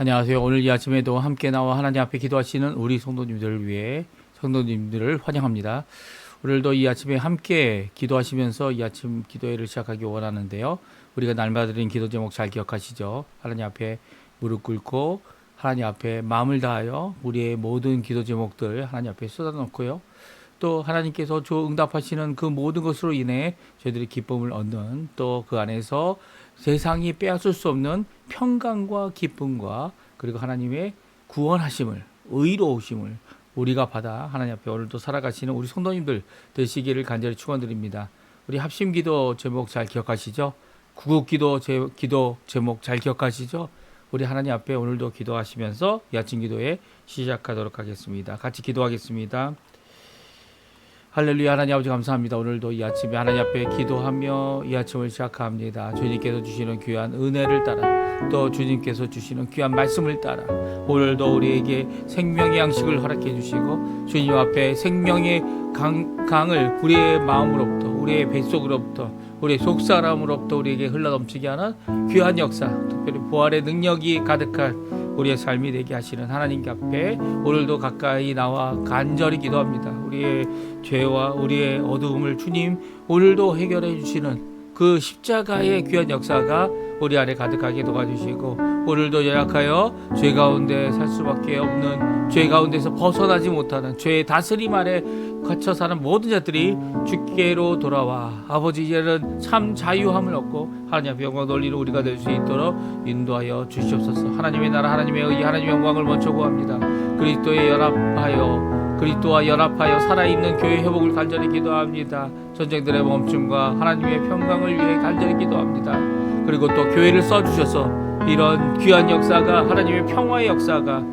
안녕하세요. 오늘 이 아침에도 함께 나와 하나님 앞에 기도하시는 우리 성도님들을 위해 성도님들을 환영합니다. 오늘도 이 아침에 함께 기도하시면서 이 아침 기도회를 시작하기 원하는데요. 우리가 날마다 드린 기도 제목 잘 기억하시죠? 하나님 앞에 무릎 꿇고 하나님 앞에 마음을 다하여 우리의 모든 기도 제목들 하나님 앞에 쏟아놓고요. 또 하나님께서 응답하시는 그 모든 것으로 인해 저희들이 기쁨을 얻는, 또 그 안에서 세상이 빼앗을 수 없는 평강과 기쁨과 그리고 하나님의 구원하심을, 의로우심을 우리가 받아 하나님 앞에 오늘도 살아가시는 우리 성도님들 되시기를 간절히 축원드립니다. 우리 합심기도 제목 잘 기억하시죠? 구국기도 기도 제목 잘 기억하시죠? 우리 하나님 앞에 오늘도 기도하시면서 이 아침 기도에 시작하도록 하겠습니다. 같이 기도하겠습니다. 할렐루야. 하나님 아버지 감사합니다. 오늘도 이 아침에 하나님 앞에 기도하며 이 아침을 시작합니다. 주님께서 주시는 귀한 은혜를 따라, 또 주님께서 주시는 귀한 말씀을 따라 오늘도 우리에게 생명의 양식을 허락해 주시고 주님 앞에 생명의 강을 우리의 마음으로부터, 우리의 뱃속으로부터, 우리의 속사람으로부터 우리에게 흘러넘치게 하는 귀한 역사, 특별히 부활의 능력이 가득한 우리의 삶이 되게 하시는 하나님 앞에 오늘도 가까이 나와 간절히 기도합니다. 우리의 죄와 우리의 어두움을 주님 오늘도 해결해 주시는 그 십자가의 귀한 역사가 우리 안에 가득하게 도와주시고, 오늘도 연약하여 죄 가운데 살 수밖에 없는, 죄 가운데서 벗어나지 못하는, 죄의 다스림 아래 갇혀 사는 모든 자들이 주께로 돌아와 아버지 이제는 참 자유함을 얻고 하나님 앞에 영광 돌리는 우리가 될 수 있도록 인도하여 주시옵소서. 하나님의 나라, 하나님의 의, 하나님의 영광을 먼저 구합니다. 그리스도와 연합하여 살아있는 교회 회복을 간절히 기도합니다. 전쟁들의 멈춤과 하나님의 평강을 위해 간절히 기도합니다. 그리고 또 교회를 써주셔서 이런 귀한 역사가, 하나님의 평화의 역사가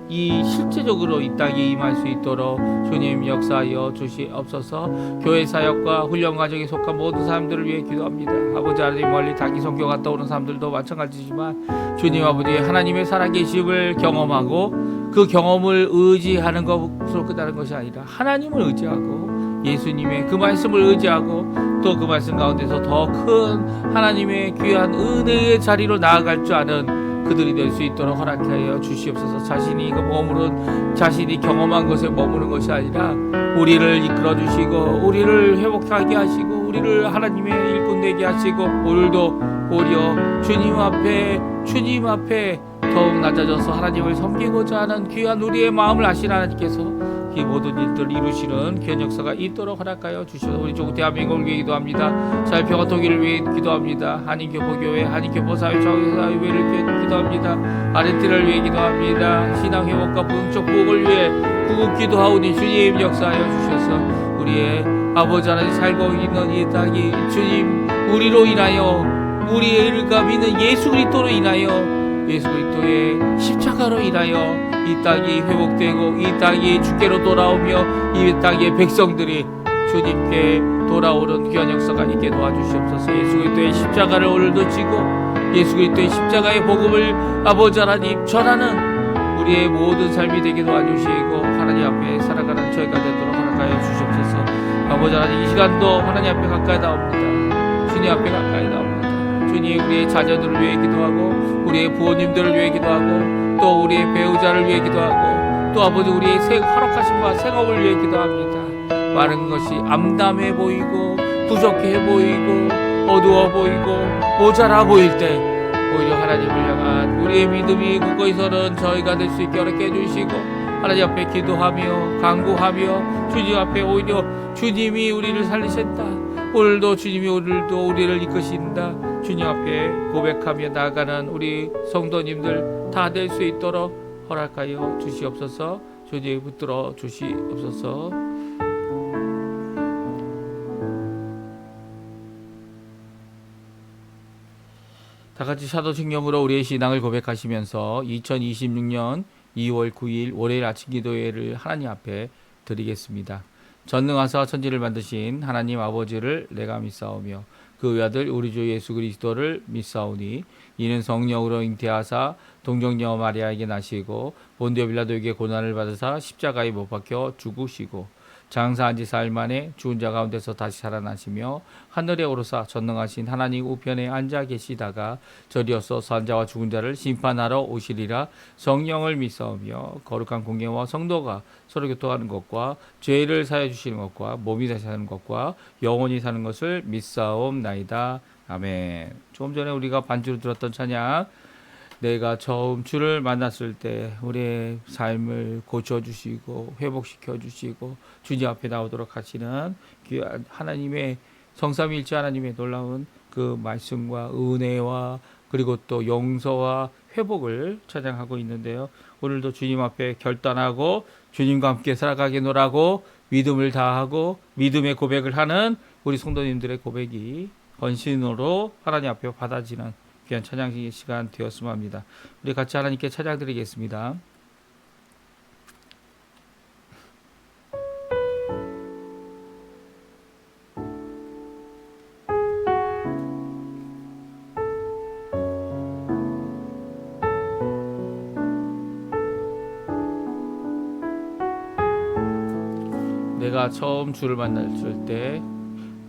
이 실제적으로 이 땅에 임할 수 있도록 주님 역사하여 주시옵소서. 교회 사역과 훈련 과정에 속한 모든 사람들을 위해 기도합니다. 아버지 하나님, 멀리 단기 선교 갔다 오는 사람들도 마찬가지지만 주님 아버지 하나님의 살아계심을 경험하고 그 경험을 의지하는 것으로 끝나는 것이 아니라 하나님을 의지하고 예수님의 그 말씀을 의지하고 또 그 말씀 가운데서 더 큰 하나님의 귀한 은혜의 자리로 나아갈 줄 아는 그들이 될 수 있도록 허락하여 주시옵소서. 자신이 자신이 경험한 것에 머무는 것이 아니라 우리를 이끌어 주시고 우리를 회복하게 하시고 우리를 하나님의 일꾼 되게 하시고, 오늘도 오히려 주님 앞에 더욱 낮아져서 하나님을 섬기고자 하는 귀한 우리의 마음을 아시는 하나님께서 이 모든 일들을 이루시는 귀한 역사가 있도록 허락하여 주셔서 우리 조국 대한민국을 위해 기도합니다. 자유평화 통일을 위해 기도합니다. 한인교포교회, 한인교포사회, 정의사회를 위해 기도합니다. 아르헨티나를 위해 기도합니다. 신앙회복과 부흥적 부흥을 위해 구국기도하오니 주님 역사하여 주셔서 우리의 아버지 하나님 살고 있는 이 땅이 주님 우리로 인하여, 우리의 일가 믿는 예수 그리스도로 인하여, 예수 그리스도의 십자가로 인하여 이 땅이 회복되고 이 땅이 주께로 돌아오며 이 땅의 백성들이 주님께 돌아오는 귀한 역사가 있게 도와주시옵소서. 예수 그리스도의 십자가를 오늘도 지고 예수 그리스도의 십자가의 복음을 아버지 하나님 전하는 우리의 모든 삶이 되게 도와주시고 하나님 앞에 살아가는 저희가 되도록 허락하여 주시옵소서. 아버지 하나님, 이 시간도 하나님 앞에 가까이 나옵니다. 주님 앞에 가까이 나옵니다. 주님, 우리의 자녀들을 위해 기도하고 우리의 부모님들을 위해 기도하고 또 우리의 배우자를 위해 기도하고 또 아버지 우리의 허락하심과 생업을 위해 기도합니다. 많은 것이 암담해 보이고 부족해 보이고 어두워 보이고 모자라 보일 때 오히려 하나님을 향한 우리의 믿음이 굳건히서는 저희가 될 수 있게 어렵게 해주시고 하나님 앞에 기도하며 간구하며 주님 앞에 오히려 주님이 우리를 살리신다, 오늘도 주님이 오늘도 우리를 이끄신다, 주님 앞에 고백하며 나아가는 우리 성도님들 다 될 수 있도록 허락하여 주시옵소서. 주님 붙들어 주시옵소서. 다같이 사도신경으로 우리의 신앙을 고백하시면서 2026년 2월 9일 월요일 아침 기도회를 하나님 앞에 드리겠습니다. 전능하사 천지를 만드신 하나님 아버지를 내가 믿사오며 그 외아들 우리 주 예수 그리스도를 믿사오니 이는 성령으로 잉태하사 동정녀 마리아에게 나시고 본디오 빌라도에게 고난을 받으사 십자가에 못 박혀 죽으시고 장사한 지 사흘 만에 죽은 자 가운데서 다시 살아나시며 하늘에 오르사 전능하신 하나님 우편에 앉아 계시다가 저리어서 산자와 죽은 자를 심판하러 오시리라. 성령을 믿사오며 거룩한 공예와 성도가 서로 교통하는 것과 죄를 사해 주시는 것과 몸이 다시 사는 것과 영원히 사는 것을 믿사옵나이다. 아멘. 조금 전에 우리가 반주로 들었던 찬양, 내가 처음 주를 만났을 때 우리의 삶을 고쳐주시고 회복시켜주시고 주님 앞에 나오도록 하시는 귀한 하나님의 성삼위일체 하나님의 놀라운 그 말씀과 은혜와 그리고 또 용서와 회복을 찬양하고 있는데요. 오늘도 주님 앞에 결단하고 주님과 함께 살아가겠노라고 믿음을 다하고 믿음의 고백을 하는 우리 성도님들의 고백이 헌신으로 하나님 앞에 받아지는 귀한 찬양 시간 되었으면 합니다. 우리 같이 하나님께 찬양 드리겠습니다. 내가 처음 주를 만났을 때,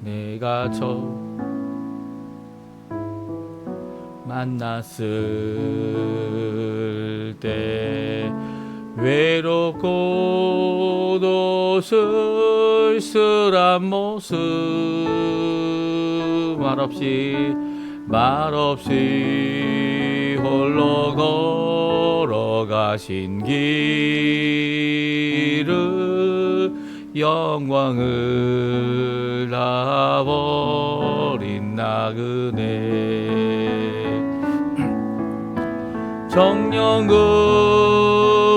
내가 처음 만났을 때 외롭고도 쓸쓸한 모습, 말없이 홀로 걸어가신 길을 영광을 다 버린 나그네, 정녕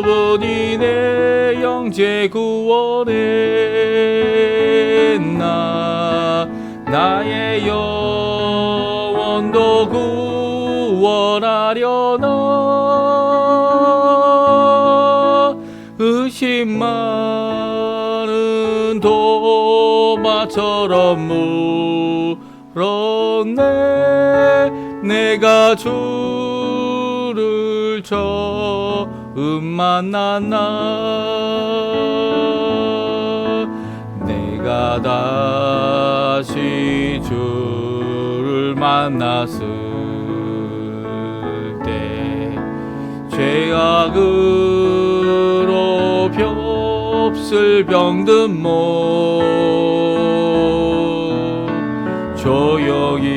그분이 내 영제 구원했나, 나의 영혼도 구원하려나, 의심 많은 도마처럼 물었네, 내가 주를 처음 만났나, 내가 다시 주를 만났을 때 죄악으로 몹쓸 병든 몸 조용히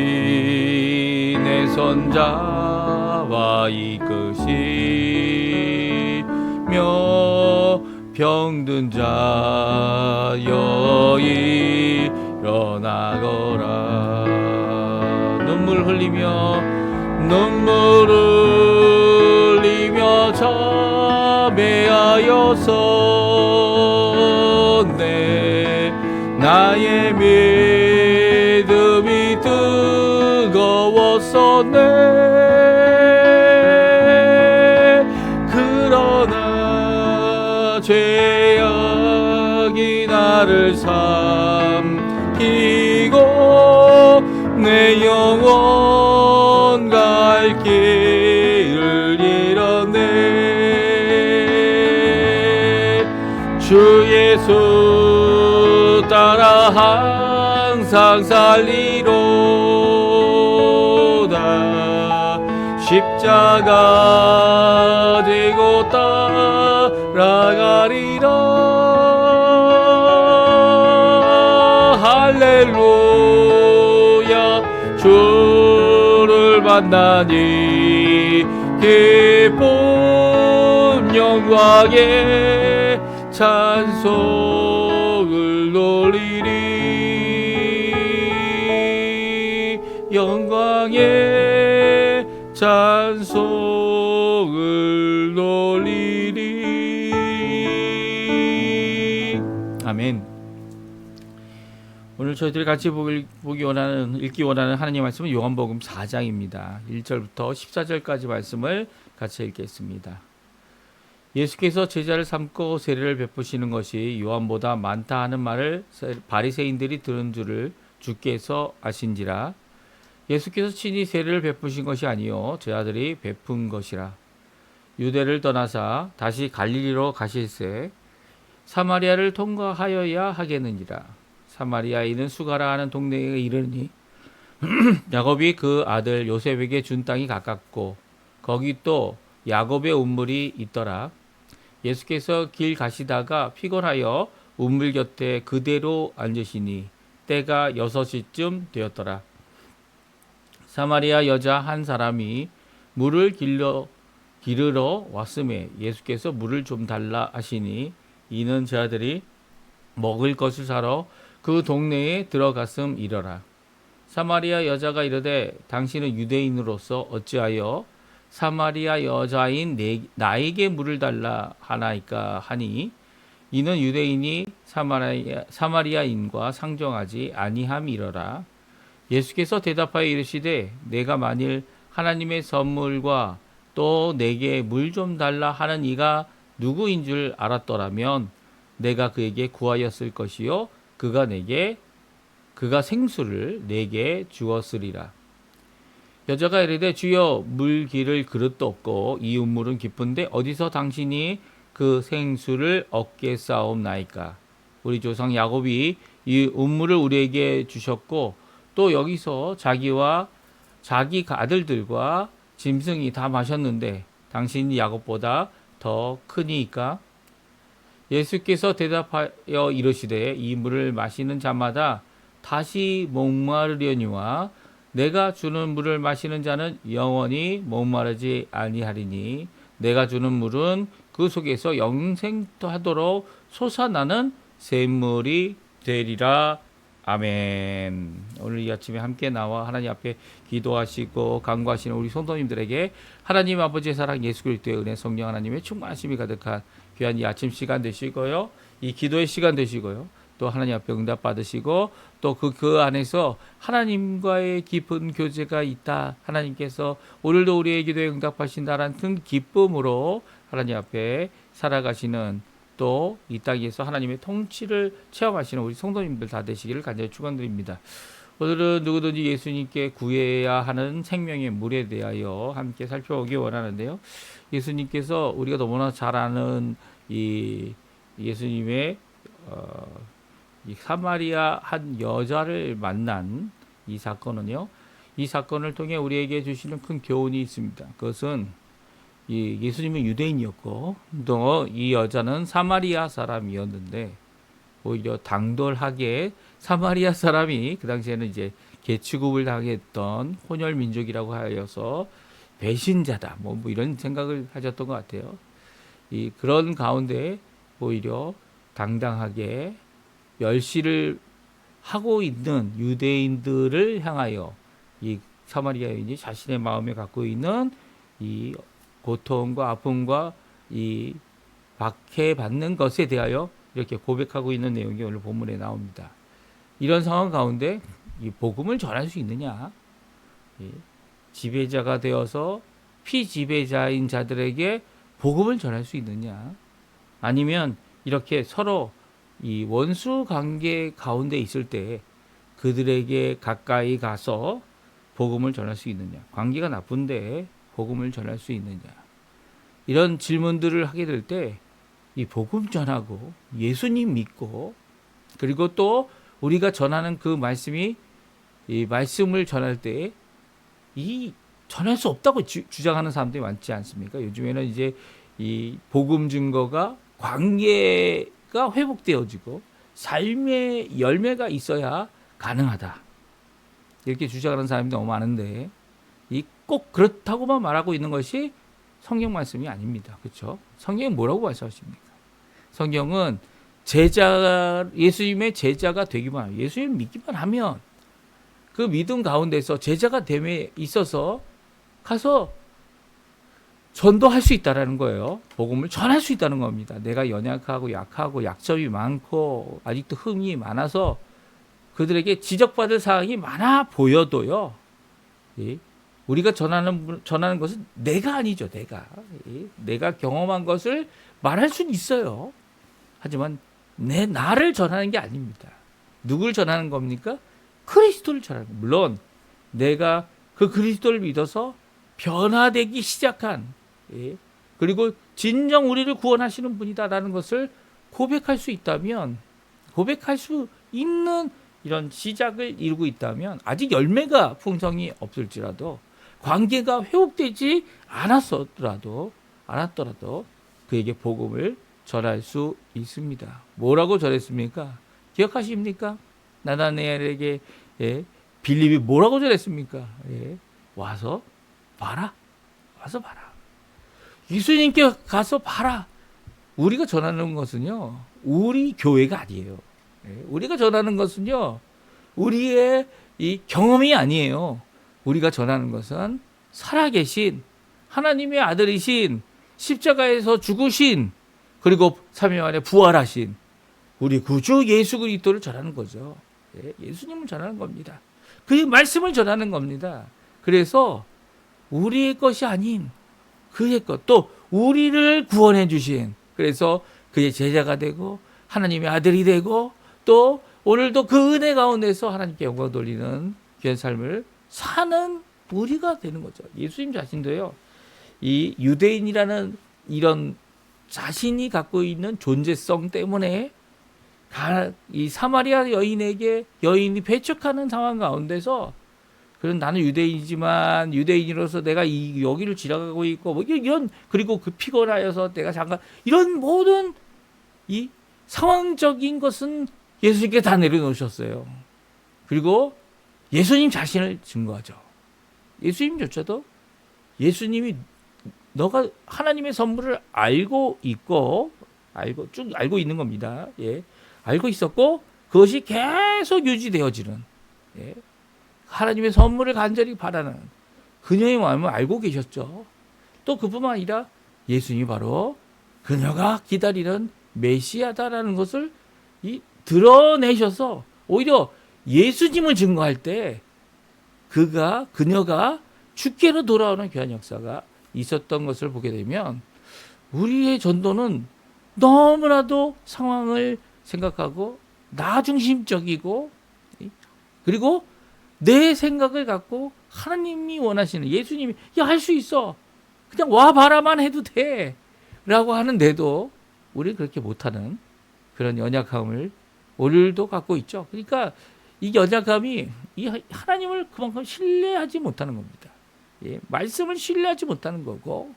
내 손 잡아 이끄시며 병든 자여 일어나거라, 눈물 흘리며 참회하여서 나의 믿음이 뜨거웠었네, 그러나 죄악이 나를 삼키고 내 영혼 갈 길을 잃었네, 주 예수 따라 항상 살리로다, 십자가 지고 따라가리라, 할렐루야, 주를 만나니 기쁨 영광의 찬송을 돌리리, 영광의 찬송을 돌리리. 아멘. 오늘 저희들이 같이 읽기 원하는 하나님의 말씀은 요한복음 4장입니다. 1절부터 14절까지 말씀을 같이 읽겠습니다. 예수께서 제자를 삼고 세례를 베푸시는 것이 요한보다 많다 하는 말을 바리새인들이 들은 줄을 주께서 아신지라. 예수께서 친히 세례를 베푸신 것이 아니요 제자들이 베푼 것이라. 유대를 떠나사 다시 갈릴리로 가실새 사마리아를 통과하여야 하겠느니라. 사마리아인은 수가라 하는 동네에 이르니 야곱이 그 아들 요셉에게 준 땅이 가깝고 거기 또 야곱의 운물이 있더라. 예수께서 길 가시다가 피곤하여 운물 곁에 그대로 앉으시니 때가 6시쯤 되었더라. 사마리아 여자 한 사람이 물을 기르러 왔음에 예수께서 물을 좀 달라 하시니 이는 제 아들이 먹을 것을 사러 그 동네에 들어갔음이러라. 사마리아 여자가 이르되 당신은 유대인으로서 어찌하여 사마리아 여자인 나에게 물을 달라 하나이까 하니 이는 유대인이 사마리아인과 상종하지 아니함이러라. 예수께서 대답하여 이르시되 내가 만일 하나님의 선물과 또 내게 물 좀 달라 하는 이가 누구인 줄 알았더라면 내가 그에게 구하였을 것이요 그가 생수를 내게 주었으리라. 여자가 이르되 주여 물 기를 그릇도 없고 이 운물은 깊은데 어디서 당신이 그 생수를 얻겠사옵나이까. 우리 조상 야곱이 이 운물을 우리에게 주셨고 또 여기서 자기와 자기 아들들과 짐승이 다 마셨는데 당신이 야곱보다 더 크니까. 예수께서 대답하여 이르시되 이 물을 마시는 자마다 다시 목마르려니와 내가 주는 물을 마시는 자는 영원히 목마르지 아니하리니 내가 주는 물은 그 속에서 영생하도록 솟아나는 샘물이 되리라. 아멘. 오늘 이 아침에 함께 나와 하나님 앞에 기도하시고 간구하시는 우리 성도님들에게 하나님 아버지의 사랑, 예수 그리스도의 은혜, 성령 하나님의 충만하심이 가득한 귀한 이 아침 시간 되시고요. 이 기도의 시간 되시고요. 또 하나님 앞에 응답 받으시고 또 그 안에서 하나님과의 깊은 교제가 있다. 하나님께서 오늘도 우리의 기도에 응답하신다라는 큰 기쁨으로 하나님 앞에 살아가시는 또 이 땅에서 하나님의 통치를 체험하시는 우리 성도님들 다 되시기를 간절히 축원드립니다. 오늘은 누구든지 예수님께 구해야 하는 생명의 물에 대하여 함께 살펴보기 원하는데요. 예수님께서 우리가 너무나 잘 아는 이 예수님의 이 사마리아 한 여자를 만난 이 사건은요. 이 사건을 통해 우리에게 주시는 큰 교훈이 있습니다. 그것은 이 예수님은 유대인이었고 또 이 여자는 사마리아 사람이었는데 오히려 당돌하게 사마리아 사람이 그 당시에는 이제 개취급을 당했던 혼혈 민족이라고 하여서 배신자다 뭐 이런 생각을 하셨던 것 같아요. 이 그런 가운데 오히려 당당하게 멸시를 하고 있는 유대인들을 향하여 이 사마리아 여인이 자신의 마음에 갖고 있는 이 고통과 아픔과 이 박해받는 것에 대하여 이렇게 고백하고 있는 내용이 오늘 본문에 나옵니다. 이런 상황 가운데 이 복음을 전할 수 있느냐? 지배자가 되어서 피지배자인 자들에게 복음을 전할 수 있느냐? 아니면 이렇게 서로 이 원수 관계 가운데 있을 때 그들에게 가까이 가서 복음을 전할 수 있느냐? 관계가 나쁜데 복음을 전할 수 있느냐? 이런 질문들을 하게 될 때 이 복음 전하고 예수님 믿고 그리고 또 우리가 전하는 그 말씀이 이 말씀을 전할 때 이 전할 수 없다고 주장하는 사람들이 많지 않습니까? 요즘에는 이제 이 복음 증거가 관계가 회복되어지고 삶의 열매가 있어야 가능하다. 이렇게 주장하는 사람이 너무 많은데 이 꼭 그렇다고만 말하고 있는 것이 성경 말씀이 아닙니다. 그렇죠? 성경은 뭐라고 말씀하십니까? 성경은 예수님의 제자가 되기만 하면, 예수님 믿기만 하면 그 믿음 가운데서 제자가 됨에 있어서 가서 전도할 수 있다라는 거예요. 복음을 전할 수 있다는 겁니다. 내가 연약하고 약하고 약점이 많고 아직도 흠이 많아서 그들에게 지적받을 사항이 많아 보여도요. 우리가 전하는 것은 내가 아니죠. 내가 경험한 것을 말할 수는 있어요. 하지만 나를 전하는 게 아닙니다. 누굴 전하는 겁니까? 그리스도를 전하는 겁니다. 물론 내가 그 그리스도를 믿어서 변화되기 시작한 그리고 진정 우리를 구원하시는 분이다라는 것을 고백할 수 있다면, 고백할 수 있는 이런 시작을 이루고 있다면, 아직 열매가 풍성이 없을지라도, 관계가 회복되지 않았더라도 그에게 복음을 전할 수 있습니다. 뭐라고 전했습니까? 기억하십니까? 나다나엘에게 빌립이 뭐라고 전했습니까? 와서 봐라. 와서 봐라. 예수님께 가서 봐라. 우리가 전하는 것은요, 우리 교회가 아니에요. 우리가 전하는 것은요, 우리의 이 경험이 아니에요. 우리가 전하는 것은 살아계신 하나님의 아들이신, 십자가에서 죽으신, 그리고 3일 만에 부활하신 우리 구주 예수 그리스도를 전하는 거죠. 예수님을 전하는 겁니다. 그의 말씀을 전하는 겁니다. 그래서 우리의 것이 아닌 그의 것, 또 우리를 구원해 주신, 그래서 그의 제자가 되고 하나님의 아들이 되고, 또 오늘도 그 은혜 가운데서 하나님께 영광 돌리는 귀한 삶을 사는 우리가 되는 거죠. 예수님 자신도요, 이 유대인이라는 이런 자신이 갖고 있는 존재성 때문에 이 사마리아 여인에게, 여인이 배척하는 상황 가운데서, 그런 나는 유대인이지만 유대인으로서 내가 여기를 지나가고 있고, 뭐 이런, 그리고 그 피곤하여서 내가 잠깐, 이런 모든 이 상황적인 것은 예수님께 다 내려놓으셨어요. 그리고 예수님 자신을 증거하죠. 예수님조차도, 예수님이 너가 하나님의 선물을 알고 있고, 쭉 알고 있는 겁니다. 알고 있었고, 그것이 계속 유지되어지는, 하나님의 선물을 간절히 바라는 그녀의 마음을 알고 계셨죠. 또 그뿐만 아니라 예수님이 바로 그녀가 기다리는 메시아다라는 것을 드러내셔서, 오히려 예수님을 증거할 때 그녀가 주께로 돌아오는 귀한 역사가 있었던 것을 보게 되면, 우리의 전도는 너무나도 상황을 생각하고 나 중심적이고, 그리고 내 생각을 갖고 하나님이 원하시는, 예수님이 할 수 있어, 그냥 와봐라만 해도 돼 라고 하는데도 우리는 그렇게 못하는 그런 연약함을 오늘도 갖고 있죠. 그러니까 이 연약함이 이 하나님을 그만큼 신뢰하지 못하는 겁니다. 말씀을 신뢰하지 못하는 거고,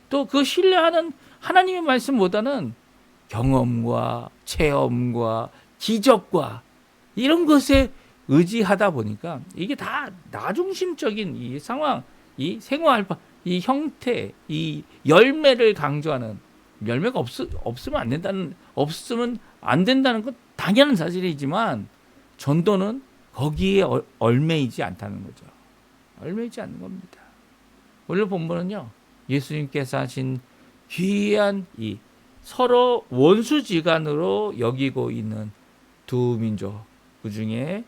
또 그 신뢰하는 하나님의 말씀보다는 경험과 체험과 기적과 이런 것에 의지하다 보니까, 이게 다 나중심적인 이 상황, 이 생활, 이 형태, 이 열매를 강조하는, 열매가 없으면 안 된다는 건 당연한 사실이지만, 전도는 거기에 얼매이지 않다는 거죠. 얼매이지 않는 겁니다. 오늘 본문은요, 예수님께서 하신 귀한 이 서로 원수지간으로 여기고 있는 두 민족, 그 중에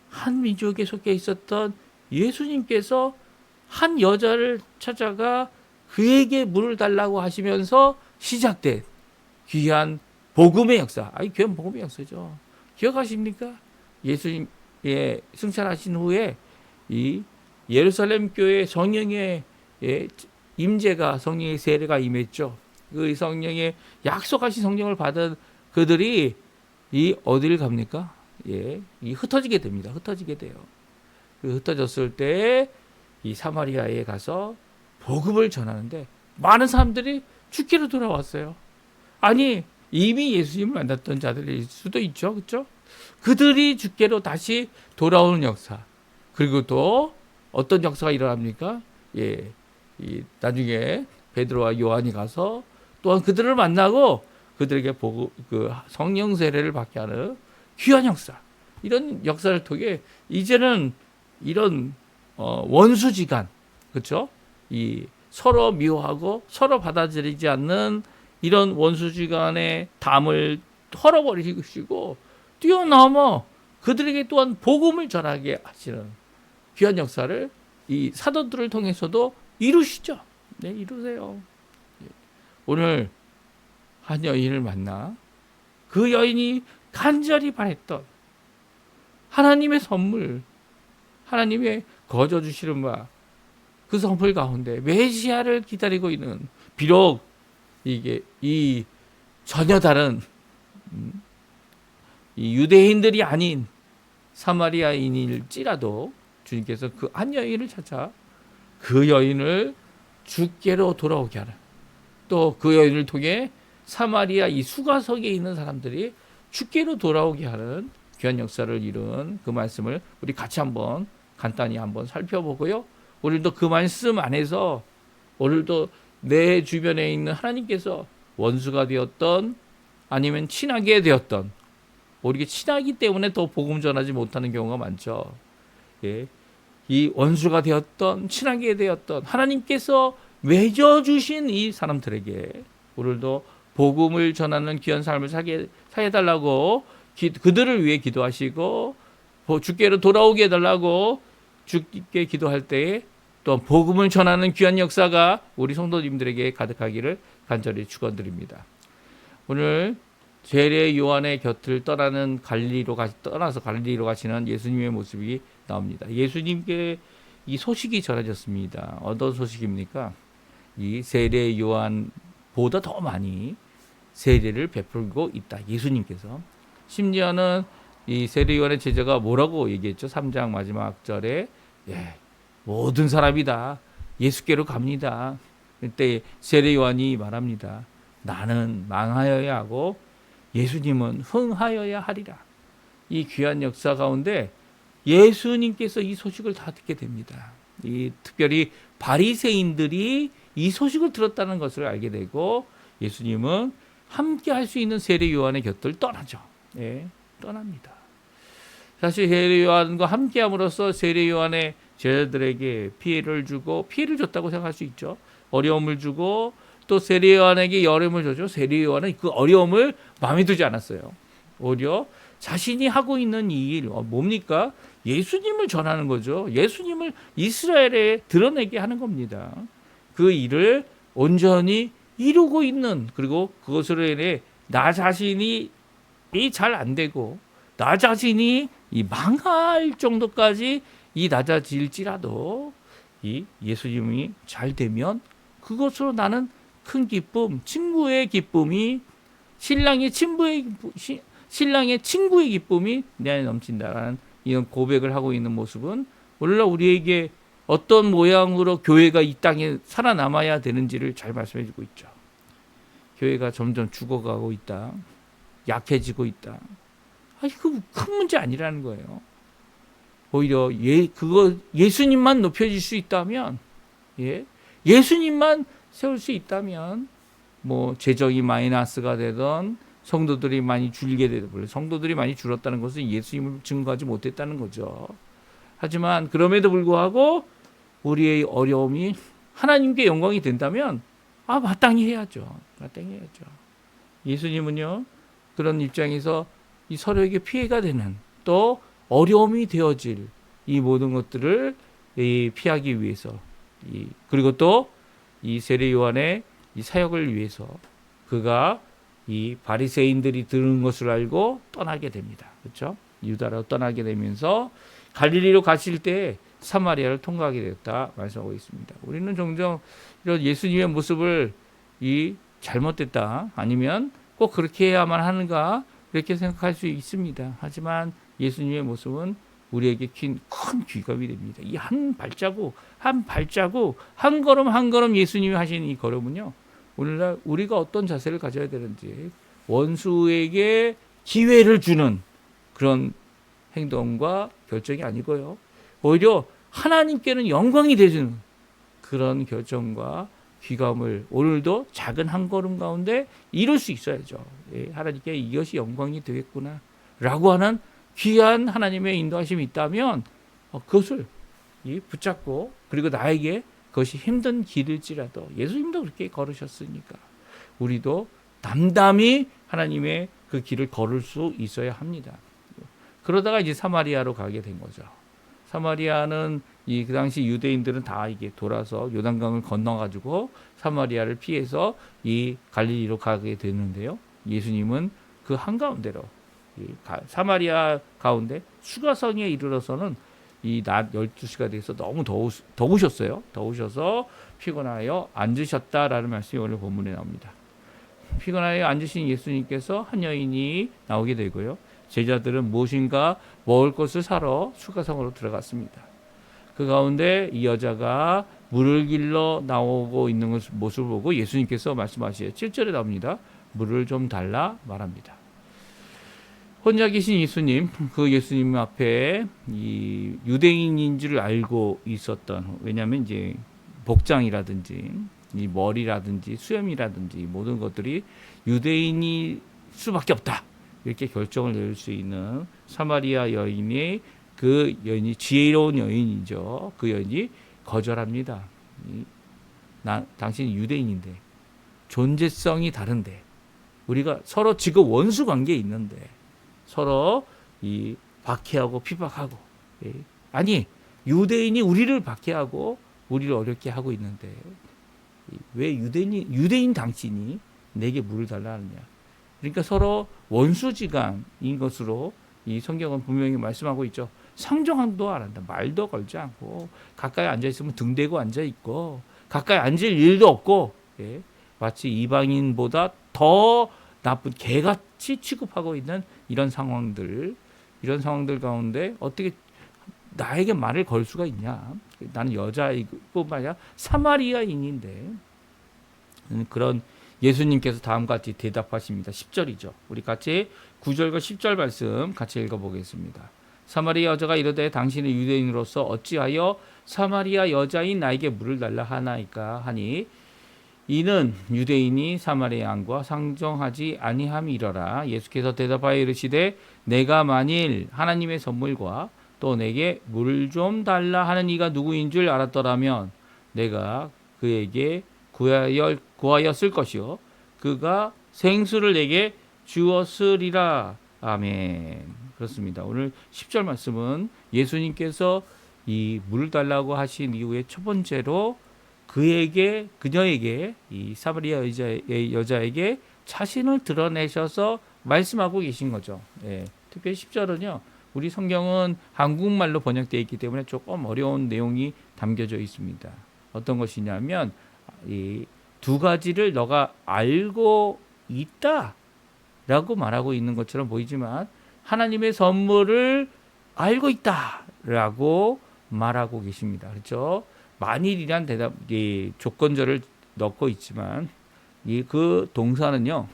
한 민족에 속해 있었던 예수님께서 한 여자를 찾아가 그에게 물을 달라고 하시면서 시작된 귀한 복음의 역사. 귀한 복음의 역사죠. 기억하십니까? 예수님의 승천하신 후에 이 예루살렘 교회 성령의 임재가, 성령의 세례가 임했죠. 그 성령의 약속하신 성령을 받은 그들이 어디를 갑니까? 흩어지게 됩니다. 흩어지게 돼요. 그 흩어졌을 때 이 사마리아에 가서 복음을 전하는데 많은 사람들이 주께로 돌아왔어요. 아니, 이미 예수님을 만났던 자들일 수도 있죠. 그렇죠? 그들이 주께로 다시 돌아오는 역사. 그리고 또 어떤 역사가 일어납니까? 나중에 베드로와 요한이 가서 또한 그들을 만나고 그들에게 그 성령 세례를 받게 하는 귀한 역사. 이런 역사를 통해 이제는 이런 원수지간, 그렇죠? 이 서로 미워하고 서로 받아들이지 않는 이런 원수지간의 담을 털어버리시고 뛰어넘어 그들에게 또한 복음을 전하게 하시는 귀한 역사를 이 사도들을 통해서도 이루시죠. 네, 이루세요. 오늘 한 여인을 만나 그 여인이 간절히 바랬던 하나님의 선물, 하나님의 거저 주시는 바, 그 선물 가운데 메시아를 기다리고 있는, 비록 이게 전혀 다른 이 유대인들이 아닌 사마리아인일지라도 주님께서 그 한 여인을 찾아 그 여인을 주께로 돌아오게 하라. 또 그 여인을 통해 사마리아 이 수가성에 있는 사람들이 주께로 돌아오게 하는 귀한 역사를 이룬 그 말씀을 우리 같이 한번 간단히 한번 살펴보고요. 오늘도 그 말씀 안에서 오늘도 내 주변에 있는 하나님께서 원수가 되었던 아니면 친하게 되었던 우리가 친하기 때문에 더 복음 전하지 못하는 경우가 많죠. 예. 이 원수가 되었던 친하게 되었던 하나님께서 맺어주신 이 사람들에게 오늘도 복음을 전하는 귀한 삶을 살게 해달라고 그들을 위해 기도하시고 주께로 돌아오게 해달라고 주께 기도할 때에 또 복음을 전하는 귀한 역사가 우리 성도님들에게 가득하기를 간절히 축원드립니다. 오늘 세례 요한의 곁을 떠나서 갈릴리로 가시는 예수님의 모습이 나옵니다. 예수님께 이 소식이 전해졌습니다. 어떤 소식입니까? 이 세례 요한보다 더 많이 세례를 베풀고 있다. 예수님께서. 심지어는 이 세례 요한의 제자가 뭐라고 얘기했죠? 3장 마지막 절에 모든 사람이 다 예수께로 갑니다. 그때 세례 요한이 말합니다. 나는 망하여야 하고 예수님은 흥하여야 하리라. 이 귀한 역사 가운데 예수님께서 이 소식을 다 듣게 됩니다. 이 특별히 바리새인들이 이 소식을 들었다는 것을 알게 되고 예수님은 함께 할 수 있는 세례 요한의 곁을 떠나죠. 떠납니다. 사실 세례 요한과 함께 함으로써 세례 요한의 제자들에게 피해를 줬다고 생각할 수 있죠. 어려움을 주고 또 세례 요한에게 어려움을 줬죠. 세례 요한은 그 어려움을 마음에 두지 않았어요. 오히려 자신이 하고 있는 이 일, 뭡니까? 예수님을 전하는 거죠. 예수님을 이스라엘에 드러내게 하는 겁니다. 그 일을 온전히 이루고 있는, 그리고 그것으로 인해 나 자신이 잘 안 되고 나 자신이 망할 정도까지 낮아질지라도 이 예수님이 잘 되면 그것으로 나는 큰 기쁨, 친구의 기쁨이 신랑의 친구의 기쁨이 내 안에 넘친다라는 이런 고백을 하고 있는 모습은 오늘날 우리에게 어떤 모양으로 교회가 이 땅에 살아남아야 되는지를 잘 말씀해 주고 있죠. 교회가 점점 죽어가고 있다. 약해지고 있다. 이거 큰 문제 아니라는 거예요. 오히려 예수님만 높여질 수 있다면, 예수님만 세울 수 있다면, 재정이 마이너스가 되던 성도들이 많이 줄게 되든, 물론 성도들이 많이 줄었다는 것은 예수님을 증거하지 못했다는 거죠. 하지만 그럼에도 불구하고 우리의 어려움이 하나님께 영광이 된다면 마땅히 해야죠. 예수님은요 그런 입장에서 이 서로에게 피해가 되는 또 어려움이 되어질 이 모든 것들을 피하기 위해서 그리고 또 이 세례 요한의 이 사역을 위해서 그가 이 바리새인들이 들은 것을 알고 떠나게 됩니다. 그렇죠? 유다로 떠나게 되면서 갈릴리로 가실 때 사마리아를 통과하게 되었다 말씀하고 있습니다. 우리는 종종 이런 예수님의 모습을 잘못됐다 아니면 꼭 그렇게 해야만 하는가 이렇게 생각할 수 있습니다. 하지만 예수님의 모습은 우리에게 큰 귀감이 됩니다. 이 한 발자국 한 걸음 예수님이 하신 이 걸음은요 오늘날 우리가 어떤 자세를 가져야 되는지 원수에게 기회를 주는 그런 행동과 결정이 아니고요. 오히려 하나님께는 영광이 되는 그런 결정과 귀감을 오늘도 작은 한 걸음 가운데 이룰 수 있어야죠. 하나님께 이것이 영광이 되겠구나 라고 하는 귀한 하나님의 인도하심이 있다면 그것을 붙잡고 그리고 나에게 그것이 힘든 길일지라도 예수님도 그렇게 걸으셨으니까 우리도 담담히 하나님의 그 길을 걸을 수 있어야 합니다. 그러다가 이제 사마리아로 가게 된 거죠. 사마리아는 그 당시 유대인들은 다 이게 돌아서 요단강을 건너가지고 사마리아를 피해서 이 갈릴리로 가게 되는데요. 예수님은 그 한가운데로 사마리아 가운데 수가성에 이르러서는 이 낮 12시가 돼서 너무 더우셨어요. 더우셔서 피곤하여 앉으셨다라는 말씀이 오늘 본문에 나옵니다. 피곤하여 앉으신 예수님께서 한 여인이 나오게 되고요. 제자들은 무엇인가 먹을 것을 사러 수가성으로 들어갔습니다. 그 가운데 이 여자가 물을 길러 나오고 있는 모습을 보고 예수님께서 말씀하시죠. 7절에 나옵니다. 물을 좀 달라 말합니다. 혼자 계신 예수님, 그 예수님 앞에 이 유대인인 줄 알고 있었던, 왜냐하면 이제 복장이라든지 이 머리라든지 수염이라든지 모든 것들이 유대인일 수밖에 없다, 이렇게 결정을 내릴 수 있는 사마리아 여인이, 그 여인이 지혜로운 여인이죠. 그 여인이 거절합니다. 당신이 유대인인데, 존재성이 다른데, 우리가 서로 지금 원수 관계에 있는데 서로 이 박해하고 비박하고, 아니 유대인이 우리를 박해하고 우리를 어렵게 하고 있는데 왜 유대인 당신이 내게 물을 달라 하느냐. 그러니까 서로 원수지간인 것으로 이 성경은 분명히 말씀하고 있죠. 상종도 안 한다. 말도 걸지 않고 가까이 앉아 있으면 등 대고 앉아 있고 가까이 앉을 일도 없고, 마치 이방인보다 더 나쁜 개같이 취급하고 있는 이런 상황들 가운데 어떻게 나에게 말을 걸 수가 있냐. 나는 여자이뿐만 아니라 사마리아인인데. 그런 예수님께서 다음과 같이 대답하십니다. 10절이죠. 우리 같이 9절과 10절 말씀 같이 읽어보겠습니다. 사마리아 여자가 이르되 당신은 유대인으로서 어찌하여 사마리아 여자인 나에게 물을 달라 하나이까 하니, 이는 유대인이 사마리아 양과 상종하지 아니함이러라. 예수께서 대답하여 이르시되 내가 만일 하나님의 선물과 또 내게 물 좀 달라 하는 이가 누구인 줄 알았더라면 내가 그에게 구하였을 것이요 그가 생수를 내게 주었으리라. 아멘. 그렇습니다. 오늘 10절 말씀은 예수님께서 이 물을 달라고 하신 이후에 첫 번째로 그녀에게 이 사마리아 여자에게 자신을 드러내셔서 말씀하고 계신 거죠. 특별히 10절은요. 우리 성경은 한국말로 번역되어 있기 때문에 조금 어려운 내용이 담겨져 있습니다. 어떤 것이냐면 이 두 가지를 너가 알고 있다라고 말하고 있는 것처럼 보이지만 하나님의 선물을 알고 있다라고 말하고 계십니다. 그렇죠? 만일이란 조건절을 넣고 있지만 그 동사는요,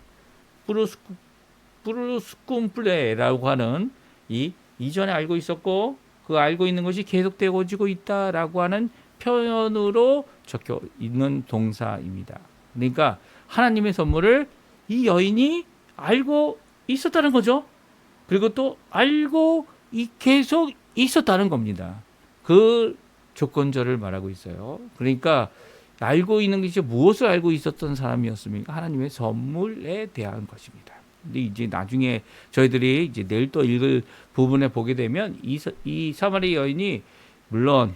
프루스쿰플레라고 하는 이전에 알고 있었고 그 알고 있는 것이 계속되어지고 있다라고 하는 표현으로 적혀 있는 동사입니다. 그러니까 하나님의 선물을 이 여인이 알고 있었다는 거죠. 그리고 또 알고 계속 있었다는 겁니다. 그 조건절을 말하고 있어요. 그러니까 알고 있는 것이 무엇을 알고 있었던 사람이었습니까? 하나님의 선물에 대한 것입니다. 근데 이제 나중에 저희들이 이제 내일 또 읽을 부분에 보게 되면 이 사마리아 여인이 물론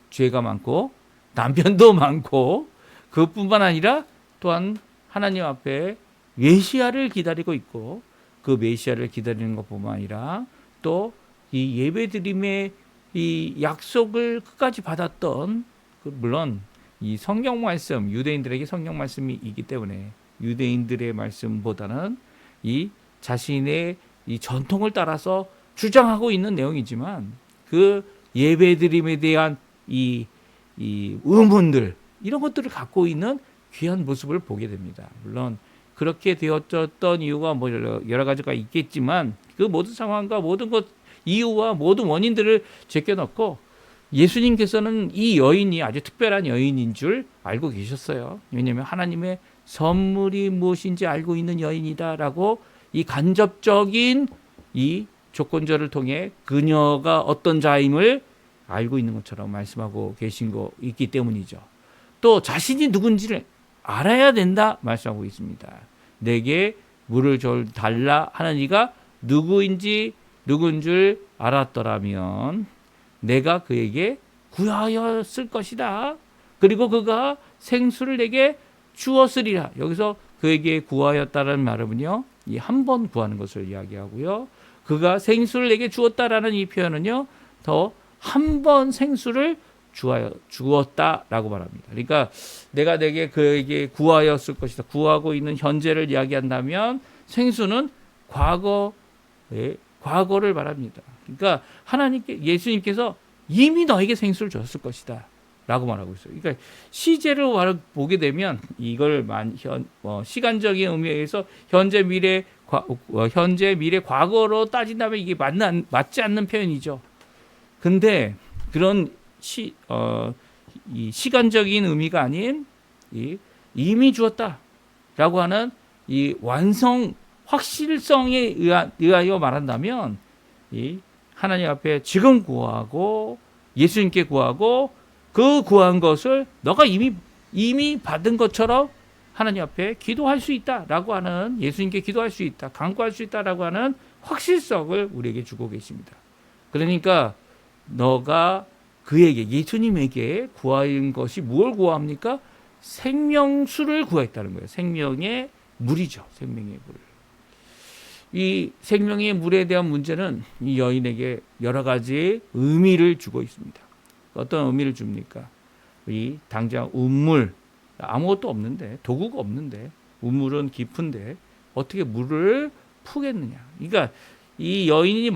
죄가 많고 남편도 많고 그뿐만 아니라 또한 하나님 앞에 메시아를 기다리고 있고, 그 메시아를 기다리는 것뿐만 아니라 또 이 예배드림의 이 약속을 끝까지 받았던, 물론 이 성경 말씀, 유대인들에게 성경 말씀이 있기 때문에 유대인들의 말씀보다는 이 자신의 이 전통을 따라서 주장하고 있는 내용이지만 그 예배드림에 대한 이 의문들, 이런 것들을 갖고 있는 귀한 모습을 보게 됩니다. 물론 그렇게 되었던 이유가 뭐 여러 가지가 있겠지만 그 모든 상황과 모든 것 이유와 모든 원인들을 제껴놓고 예수님께서는 이 여인이 아주 특별한 여인인 줄 알고 계셨어요. 왜냐하면 하나님의 선물이 무엇인지 알고 있는 여인이다라고 이 간접적인 이 조건절을 통해 그녀가 어떤 자임을 알고 있는 것처럼 말씀하고 계신 거 있기 때문이죠. 또 자신이 누군지를 알아야 된다 말씀하고 있습니다. 내게 물을 달라 하는 이가 누군 줄 알았더라면 내가 그에게 구하였을 것이다. 그리고 그가 생수를 내게 주었으리라. 여기서 그에게 구하였다는 말은요, 이 한 번 구하는 것을 이야기하고요. 그가 생수를 내게 주었다라는 이 표현은요, 더 한 번 생수를 주었다라고 말합니다. 그러니까 내가 내게 그에게 구하였을 것이다. 구하고 있는 현재를 이야기한다면 생수는 과거를 말합니다. 그러니까 예수님께서 이미 너에게 생수를 줬을 것이다 라고 말하고 있어요. 그러니까 시제를 보게 되면 이걸 시간적인 의미에 의해서 현재 미래 과거로 따진다면 이게 맞지 않는 표현이죠. 근데 그런 이 시간적인 의미가 아닌 이미 주었다라고 하는 이 확실성에 의하여 말한다면 이 하나님 앞에 지금 구하고 예수님께 구하고 그 구한 것을 너가 이미 받은 것처럼 하나님 앞에 기도할 수 있다라고 하는, 예수님께 기도할 수 있다, 간구할 수 있다라고 하는 확실성을 우리에게 주고 계십니다. 그러니까 너가 예수님에게 구하는 것이 무엇을 구합니까? 생명수를 구했다는 거예요. 생명의 물이죠. 생명의 물. 이 생명의 물에 대한 문제는 이 여인에게 여러 가지 의미를 주고 있습니다. 어떤 의미를 줍니까? 이 당장 우물, 아무것도 없는데, 도구가 없는데, 우물은 깊은데 어떻게 물을 푸겠느냐? 그러니까 이 여인이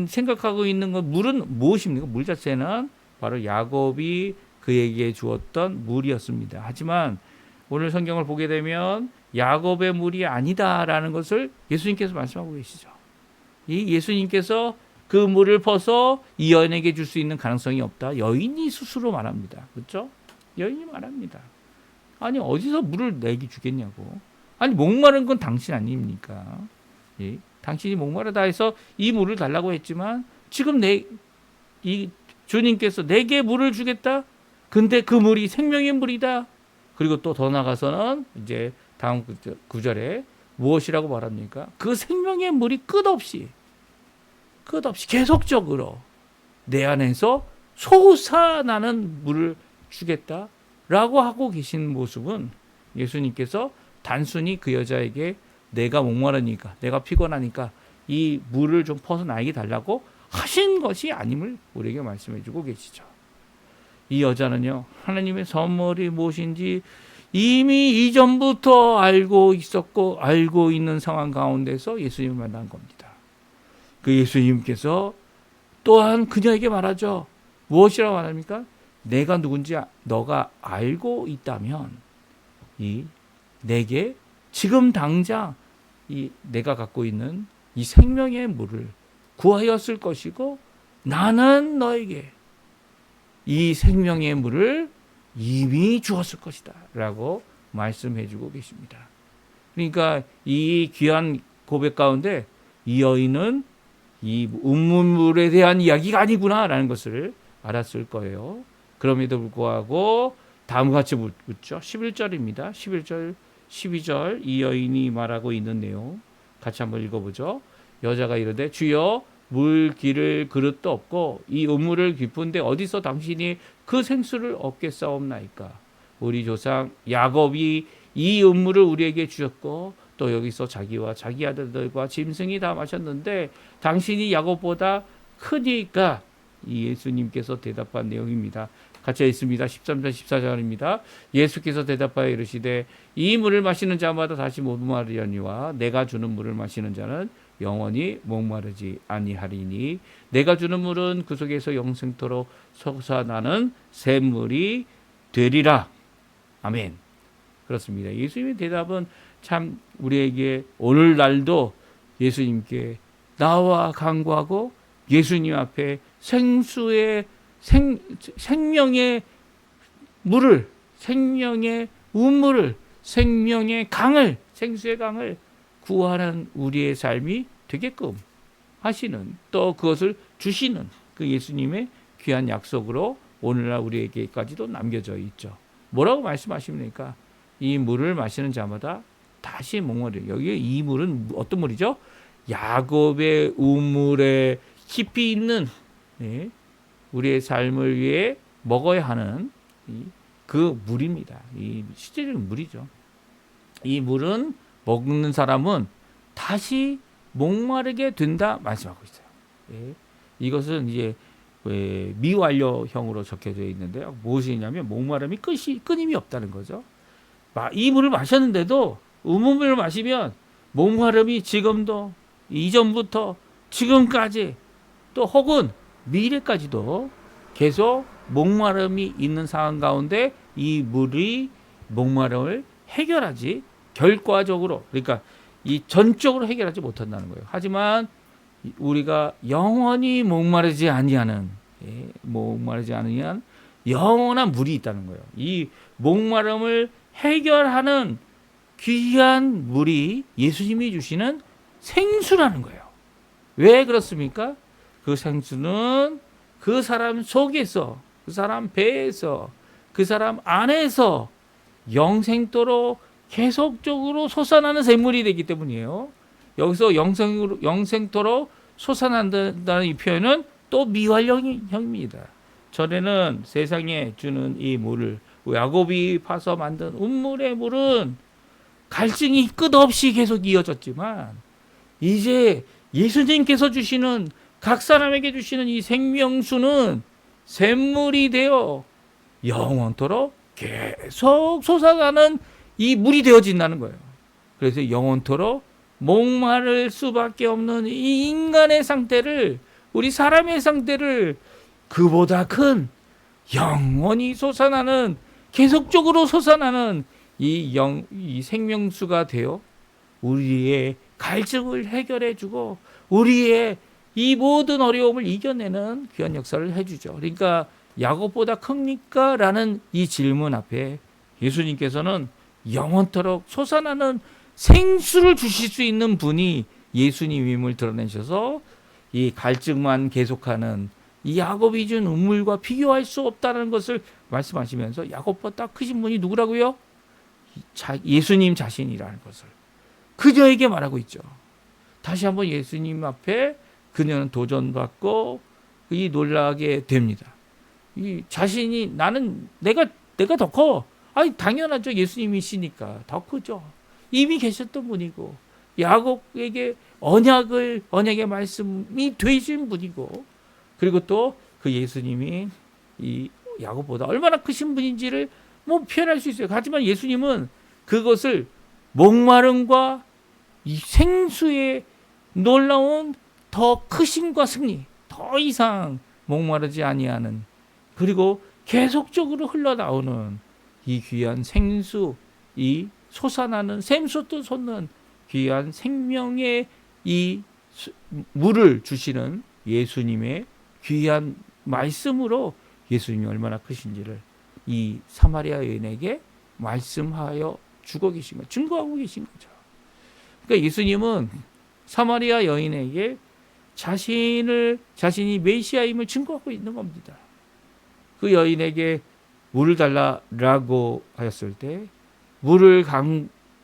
생각하고 있는 건, 물은 무엇입니까? 물 자체는 바로 야곱이 그에게 주었던 물이었습니다. 하지만 오늘 성경을 보게 되면 야곱의 물이 아니다라는 것을 예수님께서 말씀하고 계시죠. 이 예수님께서 그 물을 퍼서 이 여인에게 줄 수 있는 가능성이 없다. 여인이 스스로 말합니다. 그렇죠? 여인이 말합니다. 아니 어디서 물을 내게 주겠냐고. 아니 목마른 건 당신 아닙니까? 예? 당신이 목마르다 해서 이 물을 달라고 했지만 지금 이 주님께서 내게 물을 주겠다. 근데 그 물이 생명의 물이다. 그리고 또 더 나가서는 이제 다음 구절에 무엇이라고 말합니까? 그 생명의 물이 끝없이 계속적으로 내 안에서 솟아나는 물을 주겠다라고 하고 계신 모습은 예수님께서 단순히 그 여자에게 내가 목마르니까, 내가 피곤하니까 이 물을 좀 퍼서 나에게 달라고 하신 것이 아님을 우리에게 말씀해 주고 계시죠. 이 여자는요, 하나님의 선물이 무엇인지 이미 이전부터 알고 있었고 알고 있는 상황 가운데서 예수님을 만난 겁니다. 그 예수님께서 또한 그녀에게 말하죠. 무엇이라고 말합니까? 내가 누군지 너가 알고 있다면 내게 지금 당장 내가 갖고 있는 이 생명의 물을 구하였을 것이고 나는 너에게 이 생명의 물을 이미 주었을 것이다 라고 말씀해 주고 계십니다. 그러니까 이 귀한 고백 가운데 이 여인은 이 음물에 대한 이야기가 아니구나 라는 것을 알았을 거예요. 그럼에도 불구하고 다음과 같이 묻죠. 11절입니다. 11절, 12절 이 여인이 말하고 있는 내용 같이 한번 읽어보죠. 여자가 이르되 주여 물 기를 그릇도 없고 이 우물을 깊은데 어디서 당신이 그 생수를 얻겠사옵나이까. 우리 조상 야곱이 이 우물을 우리에게 주셨고 또 여기서 자기와 자기 아들들과 짐승이 다 마셨는데 당신이 야곱보다 크니까. 이 예수님께서 대답한 내용입니다. 같이 있습니다. 13절 14절입니다. 예수께서 대답하여 이르시되 이 물을 마시는 자마다 다시 목마르려니와 내가 주는 물을 마시는 자는 영원히 목마르지 아니하리니 내가 주는 물은 그 속에서 영생토록 솟아나는 샘물이 되리라. 아멘. 그렇습니다. 예수님의 대답은 참 우리에게 오늘날도 예수님께 나와 간구하고 예수님 앞에 생명의 물을, 생명의 우물을, 생명의 강을, 생수의 강을 구하는 우리의 삶이 되게끔 하시는, 또 그것을 주시는 그 예수님의 귀한 약속으로 오늘날 우리에게까지도 남겨져 있죠. 뭐라고 말씀하십니까? 이 물을 마시는 자마다 다시 목마르요. 여기 이 물은 어떤 물이죠? 야곱의 우물에 깊이 있는 우리의 삶을 위해 먹어야 하는 그 물입니다. 이 실제적인 물이죠. 이 물은 먹는 사람은 다시 목마르게 된다 말씀하고 있어요. 이것은 이제 미완료형으로 적혀져 있는데요. 무엇이냐면 목마름이 끊임이 없다는 거죠. 이 물을 마셨는데도 우물물을 마시면 목마름이 지금도 이전부터 지금까지 또 혹은 미래까지도 계속 목마름이 있는 상황 가운데 이 물이 목마름을 해결하지 결과적으로 그러니까 이 전적으로 해결하지 못한다는 거예요. 하지만 우리가 영원히 목마르지 아니하는 영원한 물이 있다는 거예요. 이 목마름을 해결하는 귀한 물이 예수님이 주시는 생수라는 거예요. 왜 그렇습니까? 그 생수는 그 사람 속에서, 그 사람 배에서, 그 사람 안에서 영생토록 계속적으로 솟아나는 샘물이 되기 때문이에요. 여기서 영생토록 솟아난다는 이 표현은 또 미완료형입니다. 전에는 세상에 주는 이 물을 야곱이 파서 만든 운물의 물은 갈증이 끝없이 계속 이어졌지만 이제 예수님께서 주시는 각 사람에게 주시는 이 생명수는 샘물이 되어 영원토록 계속 솟아나는 이 물이 되어진다는 거예요. 그래서 영원토록 목마를 수밖에 없는 이 인간의 상태를 우리 사람의 상태를 그보다 큰 영원히 솟아나는 계속적으로 솟아나는 이 생명수가 되어 우리의 갈증을 해결해 주고 우리의 이 모든 어려움을 이겨내는 귀한 역사를 해주죠. 그러니까 야곱보다 큽니까? 라는 이 질문 앞에 예수님께서는 영원토록 솟아나는 생수를 주실 수 있는 분이 예수님임을 드러내셔서 이 갈증만 계속하는 이 야곱이 준 운물과 비교할 수 없다는 것을 말씀하시면서 야곱보다 크신 분이 누구라고요? 예수님 자신이라는 것을 그녀에게 말하고 있죠. 다시 한번 예수님 앞에 그녀는 도전받고 이 놀라게 됩니다. 이 자신이 내가 더 커. 아니 당연하죠. 예수님이시니까 더 크죠. 이미 계셨던 분이고 야곱에게 언약의 말씀이 되신 분이고 그리고 또 그 예수님이 이 야곱보다 얼마나 크신 분인지를 표현할 수 있어요. 하지만 예수님은 그것을 목마름과 이 생수의 놀라운 더 크심과 승리, 더 이상 목마르지 아니하는 그리고 계속적으로 흘러나오는 이 귀한 생수, 이 솟아나는 샘솟도 솟는 귀한 생명의 이 물을 주시는 예수님의 귀한 말씀으로 예수님이 얼마나 크신지를 이 사마리아 여인에게 말씀하여 주고 계신 거, 증거하고 계신 거죠. 그러니까 예수님은 사마리아 여인에게 자신이 메시아임을 증거하고 있는 겁니다. 그 여인에게 물을 달라라고 하였을 때 물을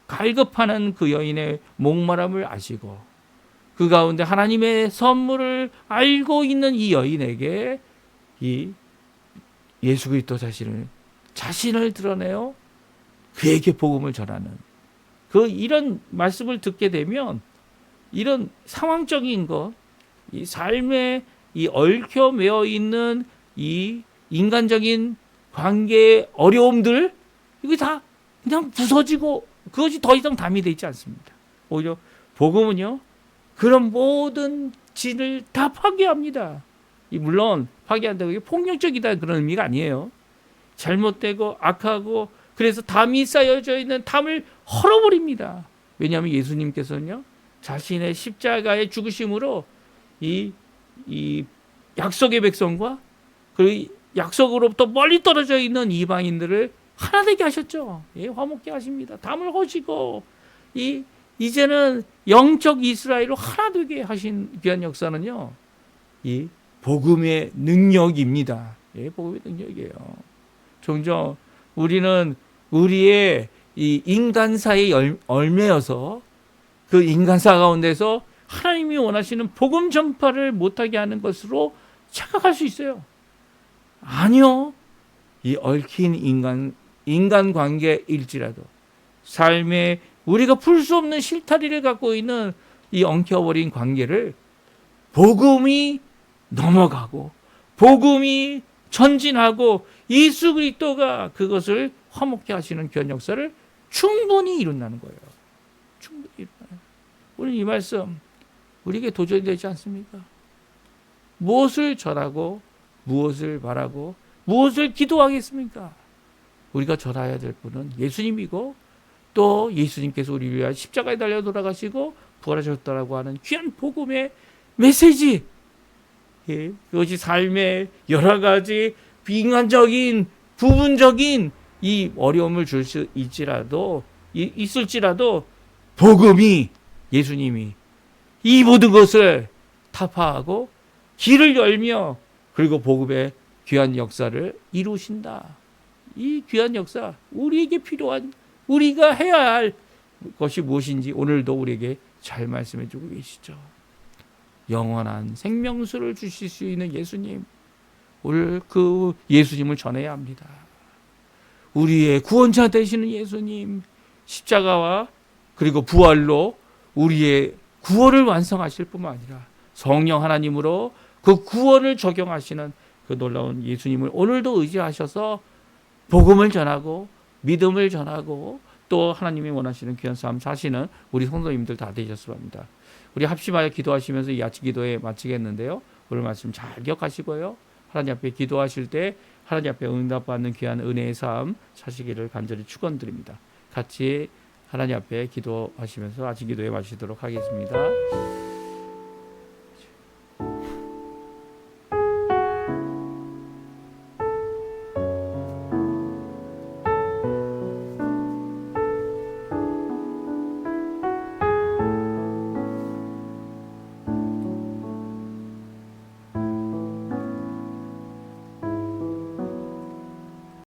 갈급하는 그 여인의 목마름을 아시고 그 가운데 하나님의 선물을 알고 있는 이 여인에게 이 예수 그리스도 자신을 드러내어 그에게 복음을 전하는 이런 말씀을 듣게 되면 이런 상황적인 것, 이 삶에 이 얽혀 매어 있는 이 인간적인 관계의 어려움들 이게 다 그냥 부서지고 그것이 더 이상 담이 되어 있지 않습니다. 오히려 복음은요 그런 모든 진을 다 파괴합니다. 물론 파괴한다고 이게 폭력적이다 그런 의미가 아니에요. 잘못되고 악하고 그래서 담이 쌓여져 있는 담을 헐어버립니다. 왜냐하면 예수님께서는요 자신의 십자가의 죽으심으로 이 약속의 백성과 그리고 약속으로부터 멀리 떨어져 있는 이방인들을 하나 되게 하셨죠. 화목케 하십니다. 담을 허시고 이제는 영적 이스라엘로 하나 되게 하신 귀한 역사는요 이 복음의 능력입니다. 복음의 능력이에요. 종종 우리는 우리의 이 인간사의 열매여서 그 인간사 가운데서 하나님이 원하시는 복음 전파를 못하게 하는 것으로 착각할 수 있어요. 아니요. 이 얽힌 인간 관계일지라도 삶에 우리가 풀 수 없는 실타리를 갖고 있는 이 엉켜버린 관계를 복음이 넘어가고 복음이 전진하고 예수 그리스도가 그것을 화목케 하시는 귀한 역사를 충분히 이룬다는 거예요. 충분히 이룬다는 거예요. 오늘 이 말씀 우리에게 도전이 되지 않습니까? 무엇을 절하고 무엇을 바라고 무엇을 기도하겠습니까? 우리가 절해야 될 분은 예수님이고 또 예수님께서 우리를 위하여 십자가에 달려 돌아가시고 부활하셨다라고 하는 귀한 복음의 메시지. 예, 그것이 삶의 여러 가지 빙한적인 부분적인 이 어려움을 줄 수 있을지라도 복음이 예수님이 이 모든 것을 타파하고 길을 열며 그리고 복음의 귀한 역사를 이루신다. 이 귀한 역사, 우리에게 필요한 우리가 해야 할 것이 무엇인지 오늘도 우리에게 잘 말씀해 주고 계시죠. 영원한 생명수를 주실 수 있는 예수님, 오늘 그 예수님을 전해야 합니다. 우리의 구원자 되시는 예수님, 십자가와 그리고 부활로 우리의 구원을 완성하실 뿐만 아니라 성령 하나님으로 그 구원을 적용하시는 그 놀라운 예수님을 오늘도 의지하셔서 복음을 전하고 믿음을 전하고 또 하나님이 원하시는 귀한 삶 사시는 우리 성도님들 다 되셨으면 합니다. 우리 합심하여 기도하시면서 이 아침 기도에 마치겠는데요. 오늘 말씀 잘 기억하시고요. 하나님 앞에 기도하실 때 하나님 앞에 응답받는 귀한 은혜의 삶 사시기를 간절히 축원드립니다. 같이 하나님 앞에 기도하시면서 아침 기도에 마치도록 하겠습니다.